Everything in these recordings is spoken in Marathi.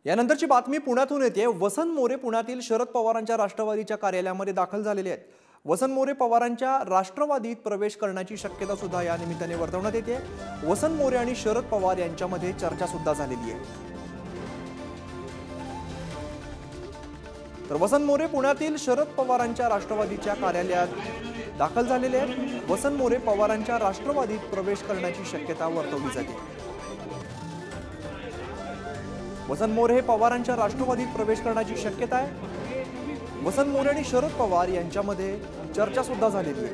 यानंतरची बातमी पुण्यातून येते। वसंत मोरे पुण्यातील शरद पवारांच्या राष्ट्रवादीच्या कार्यालयामध्ये दाखल झालेले आहेत। वसंत मोरे पवारांच्या राष्ट्रवादीत प्रवेश करण्याची शक्यता सुद्धा या निमित्ताने वर्तवण्यात येते। वसंत मोरे आणि शरद पवार यांच्यामध्ये चर्चा सुद्धा झालेली आहे। तर वसंत मोरे पुण्यातील शरद पवारांच्या राष्ट्रवादीच्या कार्यालयात दाखल झालेले आहेत। वसंत मोरे पवारांच्या राष्ट्रवादीत प्रवेश करण्याची शक्यता वर्तवली जाते। वसंत मोरे हे पवारांच्या राष्ट्रवादीत प्रवेश करण्याची शक्यता आहे। वसंत मोरे आणि शरद पवार यांच्यामध्ये चर्चा सुद्धा झालेली आहे।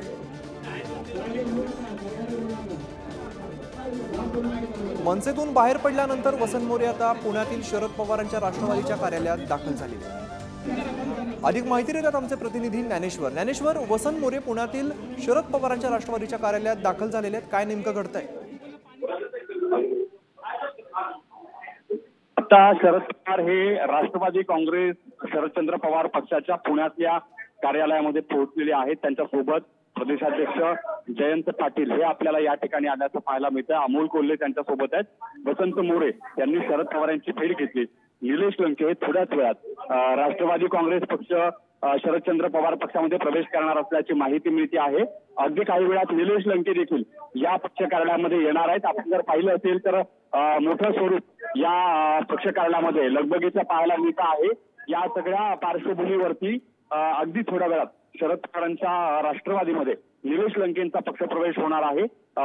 मनसेतून बाहेर पडल्यानंतर वसंत मोरे आता पुण्यातील शरद पवारांच्या राष्ट्रवादीच्या कार्यालयात दाखल झालेले आहेत। अधिक माहिती देतात आमचे प्रतिनिधी ज्ञानेश्वर, वसंत मोरे पुण्यातील शरद पवारांच्या राष्ट्रवादीच्या कार्यालयात दाखल झालेले आहेत। काय नेमकं घडतंय? आता शरद पवार हे राष्ट्रवादी काँग्रेस शरदचंद्र पवार पक्षाच्या पुण्यातल्या कार्यालयामध्ये पोहोचलेले आहेत। त्यांच्यासोबत प्रदेशाध्यक्ष जयंत पाटील हे आपल्याला या ठिकाणी आल्याचं पाहायला मिळतं। अमोल कोल्हे त्यांच्यासोबत आहेत। वसंत मोरे यांनी शरद पवार यांची भेट घेतली। निलेश लंके हे थोड्याच वेळात राष्ट्रवादी काँग्रेस पक्ष शरदचंद्र पवार पक्षामध्ये प्रवेश करणार असल्याची माहिती मिळते आहे। अगदी काही वेळात निलेश लंके देखील या पक्ष कार्यालयामध्ये येणार आहेत। आपण जर पाहिलं असेल तर मोठं स्वरूप या पक्ष कार्यालयामध्ये लगबगीचं पाहायला मिळत आहे। या सगळ्या पार्श्वभूमीवरती अगदी थोड्या वेळात शरद पवारांच्या राष्ट्रवादीमध्ये निलेश लंकेंचा पक्षप्रवेश होणार आहे।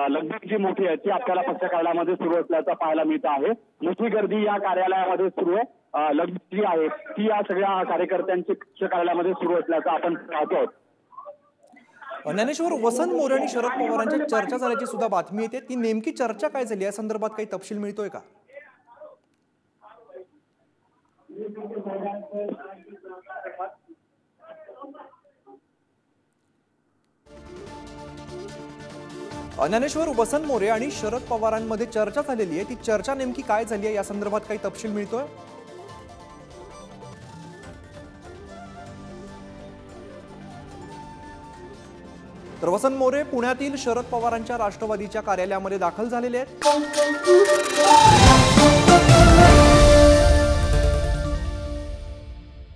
लगबग जी मोठी आहे ती आपल्याला पक्ष कार्यालयामध्ये सुरू असल्याचं पाहायला मिळत आहे। मोठी गर्दी या कार्यालयामध्ये सुरू आहे। लगबग जी आहे ती या सगळ्या कार्यकर्त्यांची पक्ष कार्यालयामध्ये सुरू असल्याचं आपण पाहतो। ज्ञानेश्वर, वसंत मोरे आणि शरद पवारांच्या चर्चा झाल्याची सुद्धा बातमी येते। ती नेमकी चर्चा काय झाली या संदर्भात काही तपशील मिळतोय का? ज्ञानेश्वर, वसंत मोरे आणि शरद पवारांमध्ये चर्चा झालेली आहे। ती चर्चा नेमकी काय झाली आहे या संदर्भात काही तपशील मिळतोय? तर वसंत मोरे पुण्यातील शरद पवारांच्या राष्ट्रवादीच्या कार्यालयामध्ये दाखल झालेले आहेत।